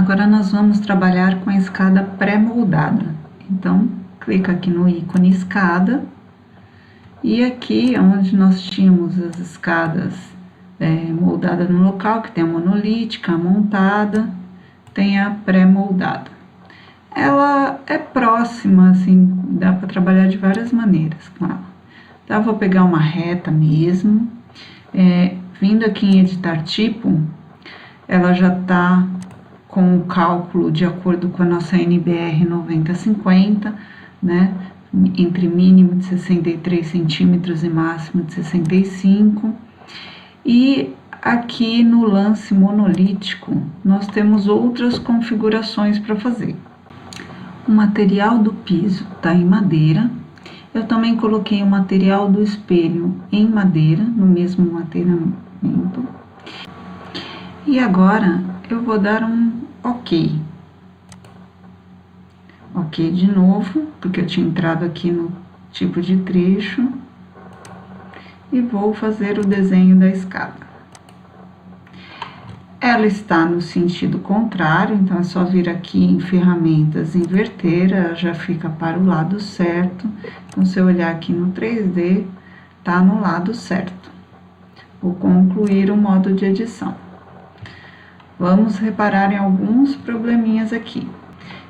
Agora nós vamos trabalhar com a escada pré-moldada. Então, clica aqui no ícone escada. E aqui, onde nós tínhamos as escadas moldadas no local, que tem a monolítica, a montada, tem a pré-moldada. Ela é próxima, assim, dá para trabalhar de várias maneiras com ela. Então, eu vou pegar uma reta mesmo. Vindo aqui em editar tipo, ela já está com o cálculo de acordo com a nossa NBR 9050, né? Entre mínimo de 63 centímetros e máximo de 65. E aqui no lance monolítico, nós temos outras configurações para fazer. O material do piso está em madeira. Eu também coloquei o material do espelho em madeira, no mesmo materiamento. E agora eu vou dar um OK. OK de novo, porque eu tinha entrado aqui no tipo de trecho. E vou fazer o desenho da escada. Ela está no sentido contrário, então é só vir aqui em ferramentas, inverter, ela já fica para o lado certo. Então, se eu olhar aqui no 3D, tá no lado certo. Vou concluir o modo de edição. Vamos reparar em alguns probleminhas aqui.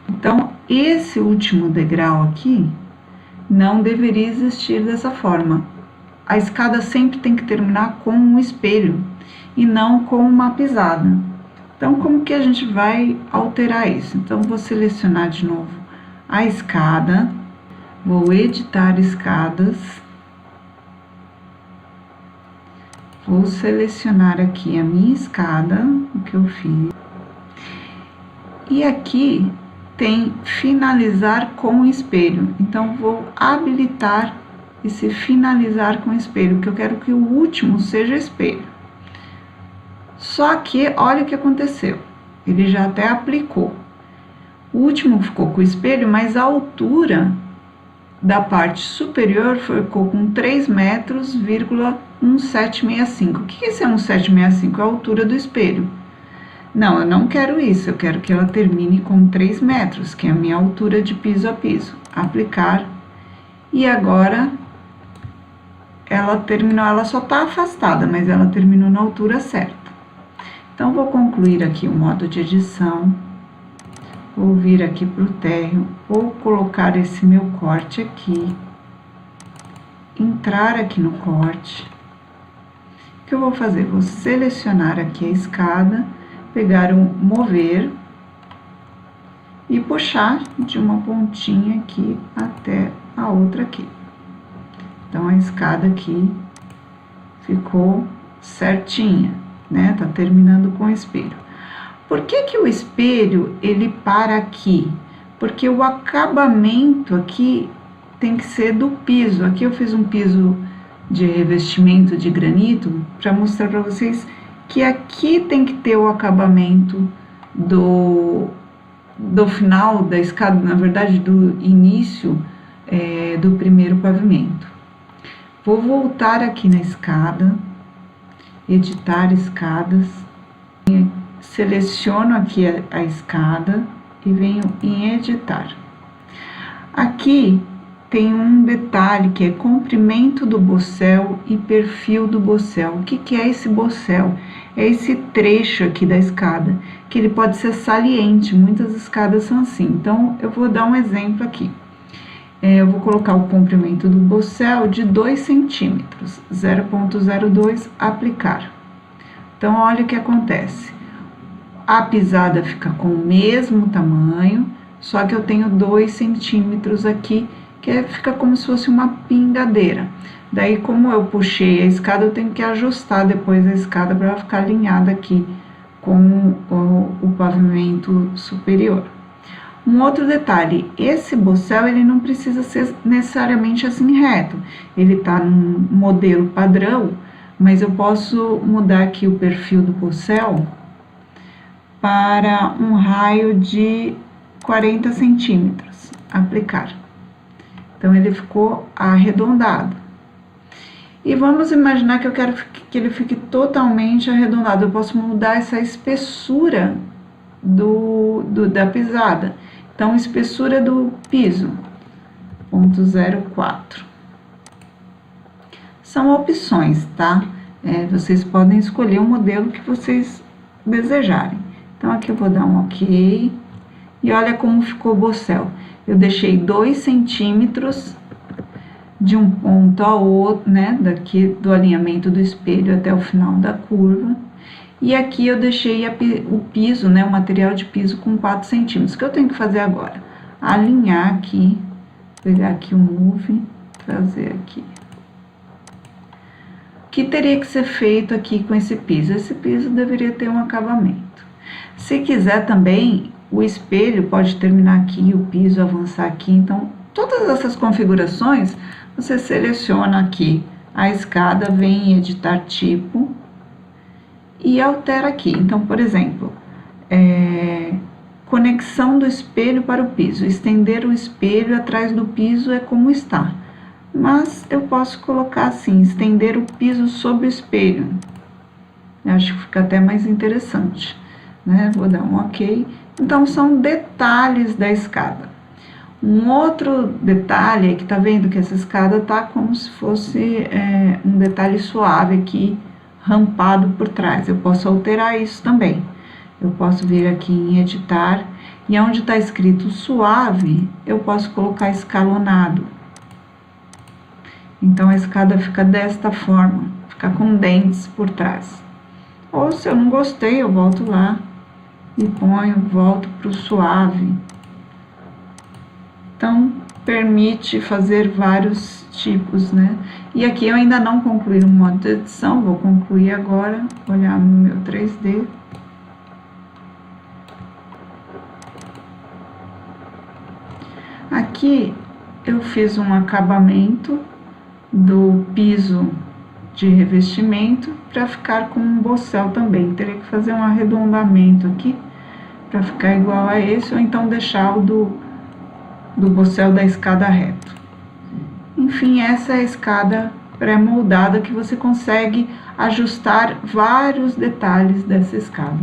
Então, esse último degrau aqui não deveria existir dessa forma. A escada sempre tem que terminar com um espelho e não com uma pisada. Então, como que a gente vai alterar isso? Então, vou selecionar de novo a escada, vou editar escadas, vou selecionar aqui a minha escada, o que eu fiz, e aqui tem finalizar com espelho. Então, vou habilitar esse finalizar com espelho, que eu quero que o último seja espelho. Só que, olha o que aconteceu, ele já até aplicou. O último ficou com o espelho, mas a altura da parte superior ficou com 3 metros, 1765. O que é esse 1765? É a altura do espelho. Não, eu não quero isso, eu quero que ela termine com 3 metros, que é a minha altura de piso a piso. Aplicar. E agora, ela terminou, ela só está afastada, mas ela terminou na altura certa. Então, vou concluir aqui o modo de edição. Vou vir aqui para o térreo, vou colocar esse meu corte aqui. Entrar aqui no corte. O que eu vou fazer? Vou selecionar aqui a escada, pegar o mover e puxar de uma pontinha aqui até a outra aqui. Então, a escada aqui ficou certinha, né? Tá terminando com o espelho. Por que que o espelho, ele para aqui? Porque o acabamento aqui tem que ser do piso. Aqui eu fiz um piso de revestimento de granito para mostrar para vocês que aqui tem que ter o acabamento do final da escada, na verdade, do início do primeiro pavimento. Vou voltar aqui na escada, editar escadas, seleciono aqui a escada e venho em editar. Aqui tem um detalhe que é comprimento do bossel e perfil do bossel. O que que é esse bossel? É esse trecho aqui da escada, que ele pode ser saliente, muitas escadas são assim. Então, eu vou dar um exemplo aqui. Eu vou colocar o comprimento do bossel de 2 centímetros, 0,02, aplicar. Então, olha o que acontece. A pisada fica com o mesmo tamanho, só que eu tenho 2 centímetros aqui, que fica como se fosse uma pingadeira. Daí, como eu puxei a escada, eu tenho que ajustar depois a escada para ela ficar alinhada aqui com o pavimento superior. Um outro detalhe, esse bossel, ele não precisa ser necessariamente assim reto. Ele tá num modelo padrão, mas eu posso mudar aqui o perfil do bossel para um raio de 40 centímetros, aplicar. Então, ele ficou arredondado. E vamos imaginar que eu quero que ele fique totalmente arredondado. Eu posso mudar essa espessura do da pisada. Então, espessura do piso, 0,04. São opções, tá? Vocês podem escolher o modelo que vocês desejarem. Então, aqui eu vou dar um OK. E olha como ficou o bossel. Eu deixei 2 centímetros de um ponto ao outro, né? Daqui do alinhamento do espelho até o final da curva. E aqui eu deixei o piso, né? O material de piso com 4 centímetros. O que eu tenho que fazer agora? Alinhar aqui, pegar aqui o Move, trazer aqui. O que teria que ser feito aqui com esse piso? Esse piso deveria ter um acabamento. Se quiser também, o espelho pode terminar aqui, o piso avançar aqui. Então, todas essas configurações, você seleciona aqui a escada, vem em editar tipo e altera aqui. Então, por exemplo, conexão do espelho para o piso. Estender o espelho atrás do piso é como está. Mas eu posso colocar assim, estender o piso sobre o espelho. Eu acho que fica até mais interessante, né? Vou dar um OK. Então, são detalhes da escada. Um outro detalhe é que tá vendo que essa escada tá como se fosse um detalhe suave aqui, rampado por trás. Eu posso alterar isso também. Eu posso vir aqui em editar, e onde está escrito suave, eu posso colocar escalonado. Então, a escada fica desta forma, fica com dentes por trás. Ou, se eu não gostei, eu volto lá e volto para o suave. Então, permite fazer vários tipos, né? E aqui eu ainda não concluí o modo de edição, vou concluir agora, olhar no meu 3D. Aqui eu fiz um acabamento do piso de revestimento para ficar com um bossel também. Teria que fazer um arredondamento aqui para ficar igual a esse, ou então deixar o do bossel da escada reto. Enfim, essa é a escada pré-moldada que você consegue ajustar vários detalhes dessa escada.